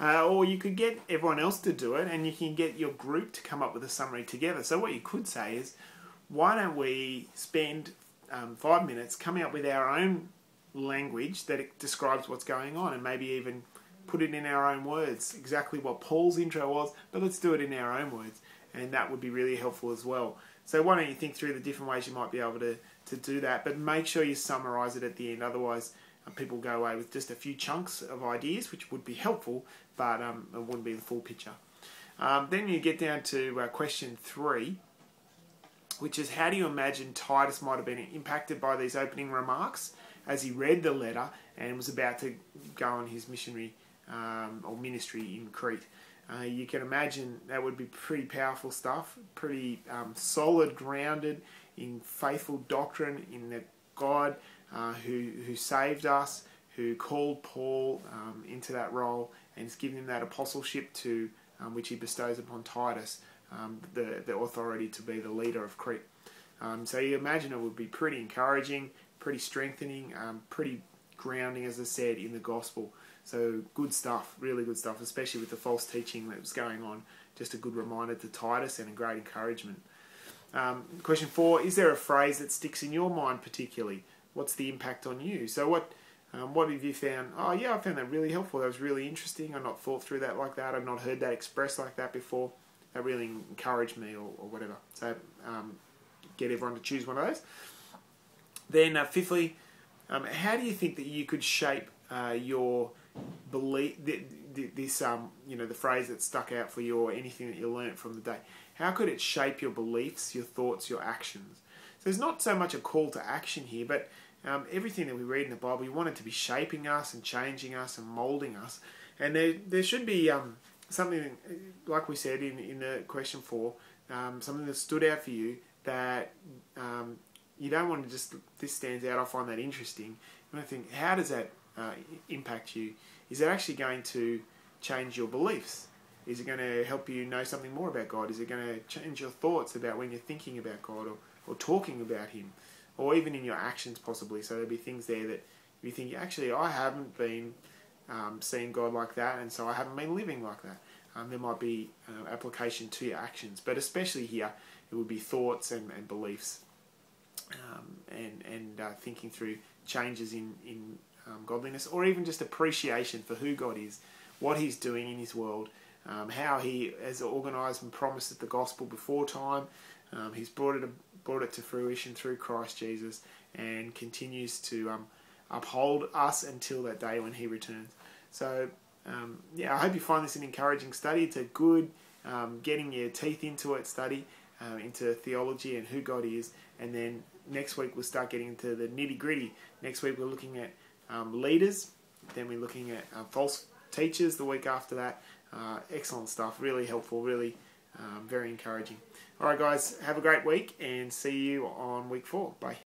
Or you could get everyone else to do it, and you can get your group to come up with a summary together. So what you could say is, why don't we spend 5 minutes coming up with our own language that describes what's going on, and maybe even put it in our own words, exactly what Paul's intro was, but let's do it in our own words, and that would be really helpful as well. So why don't you think through the different ways you might be able to do that, but make sure you summarise it at the end, otherwise people go away with just a few chunks of ideas, which would be helpful, but it wouldn't be the full picture. Then you get down to question 3, which is, how do you imagine Titus might have been impacted by these opening remarks as he read the letter and was about to go on his missionary or ministry in Crete? You can imagine that would be pretty powerful stuff, pretty solid, grounded in faithful doctrine, in that God who saved us, who called Paul into that role, and has given him that apostleship to which he bestows upon Titus, the authority to be the leader of Crete. So you imagine it would be pretty encouraging, pretty strengthening, pretty grounding, as I said, in the gospel. So good stuff, really good stuff, especially with the false teaching that was going on. Just a good reminder to Titus and a great encouragement. Question 4, is there a phrase that sticks in your mind particularly? What's the impact on you? So what have you found? Oh yeah, I found that really helpful. That was really interesting. I've not thought through that like that. I've not heard that expressed like that before. That really encouraged me, or whatever. So get everyone to choose one of those. Then fifthly, how do you think that you could shape your belief, this the phrase that stuck out for you, or anything that you learnt from the day? How could it shape your beliefs, your thoughts, your actions? So there's not so much a call to action here, but everything that we read in the Bible, we want it to be shaping us and changing us and moulding us. And there should be something, like we said in the question 4, something that stood out for you that you don't want to just, this stands out, I find that interesting. You want to think, how does that impact you? Is it actually going to change your beliefs? Is it going to help you know something more about God? Is it going to change your thoughts about when you're thinking about God or talking about Him? Or even in your actions possibly. So there'll be things there that you think, actually I haven't been seeing God like that, and so I haven't been living like that. There might be application to your actions, but especially here it would be thoughts and beliefs, and thinking through changes in godliness, or even just appreciation for who God is, what He's doing in His world, how He has organised and promised the gospel before time. He's brought it to fruition through Christ Jesus, and continues to uphold us until that day when He returns. So I hope you find this an encouraging study. It's a good getting your teeth into it study, into theology and who God is. And then next week we'll start getting into the nitty gritty. Next week we're looking at leaders, then we're looking at false teachers the week after that. Excellent stuff, really helpful, really very encouraging. Alright guys, have a great week, and see you on week 4. Bye.